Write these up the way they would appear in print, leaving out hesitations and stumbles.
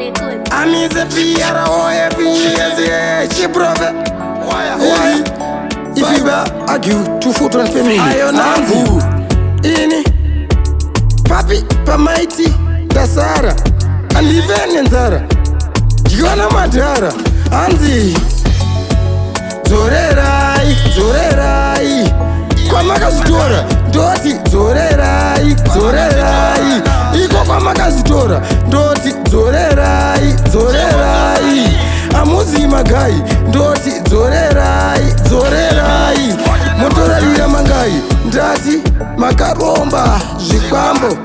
I'm is a PR or a chibrove. If you argue 2 foot on family, Nanzi ini papi pamaiti dasara and even nzara Jigana madara Anzi Zorerai, zorerai Kwa makazitora Doti zorerai, zorerai Iko kwa makazitora Doti zorerai, zorerai Amuzi magai Doti zorerai, zorerai Motora lira mangai Ndati makaromba Jikwambo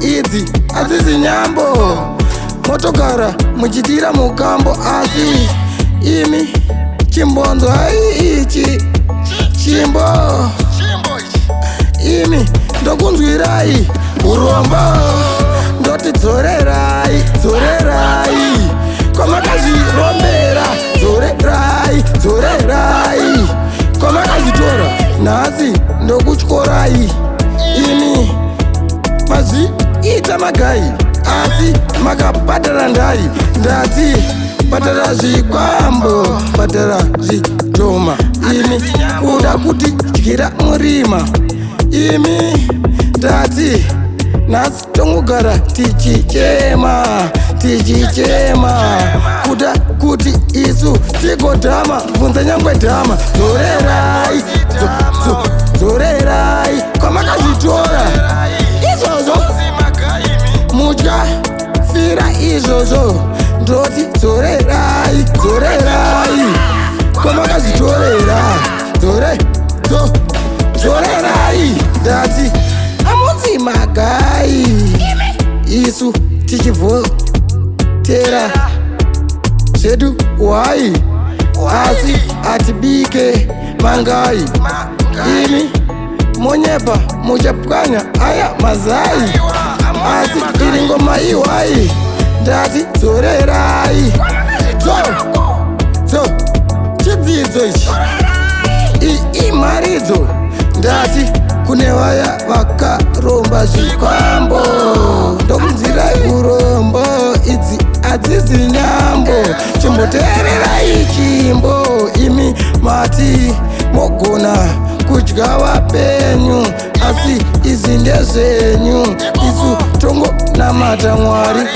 Idzi azizi nyambo Motokara muchitira mukambo asi imi chimbonzo haichi chimbo imi ndokunzwirai urombo ndoti dzorerai dzorerai kwamakazvirombera dzorerai dzorerai kwamakazitora nhasi ndokutyorai imi mazviita magai asi makabhadhara ndai ndati bhadhara zvikwambo bhadhara zvitoma imi kuda kuti dyira murima imi ndati nhasi tongogara tichichema tichichema kuda kuti isu tigodhama bvunza nyangwe dhama dzorerai dzorerai kwamakazvitora izvozvo mutya fira izvozvo ndoti dzorerai dzorerai kwamakazitorera dzorerai ndati amunzi magai isu tichivhotera zvedu wai asi atibike mangai imi monyepa muchapwanya aya mazai asi iri ngoma iwai ndati dzorerai chidzidzo ichi imharidzo ndati kune vaya vakaromba zvikwambo ndokunzirai urombo idzi adzizi nyambo chimboteererai chimbo imi mati mogona kudya vapenyu asi izi ndezvenyu isu tongonamata Mwari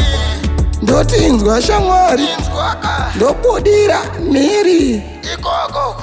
ndotinzwa shamwari ndobudira mhiri ikoko